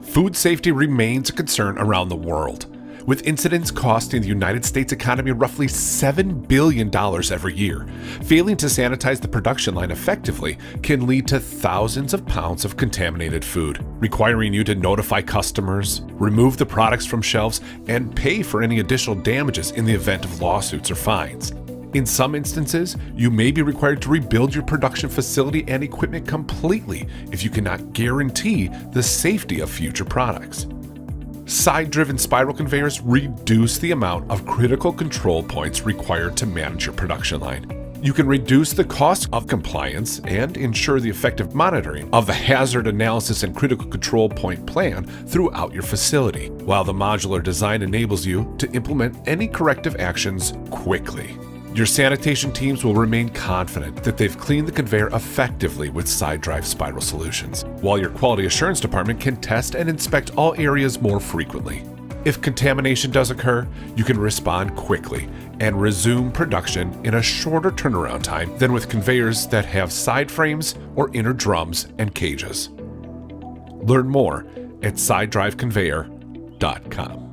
Food safety remains a concern around the world, with incidents costing the United States economy roughly $7 billion every year. Failing to sanitize the production line effectively can lead to thousands of pounds of contaminated food, requiring you to notify customers, remove the products from shelves, and pay for any additional damages in the event of lawsuits or fines. In some instances, you may be required to rebuild your production facility and equipment completely if you cannot guarantee the safety of future products. Side-driven spiral conveyors reduce the amount of critical control points required to manage your production line. You can reduce the cost of compliance and ensure the effective monitoring of the hazard analysis and critical control point plan throughout your facility, while the modular design enables you to implement any corrective actions quickly. Your sanitation teams will remain confident that they've cleaned the conveyor effectively with side-drive spiral solutions, while your quality assurance department can test and inspect all areas more frequently. If contamination does occur, you can respond quickly and resume production in a shorter turnaround time than with conveyors that have side frames or inner drums and cages. Learn more at sidedriveconveyor.com.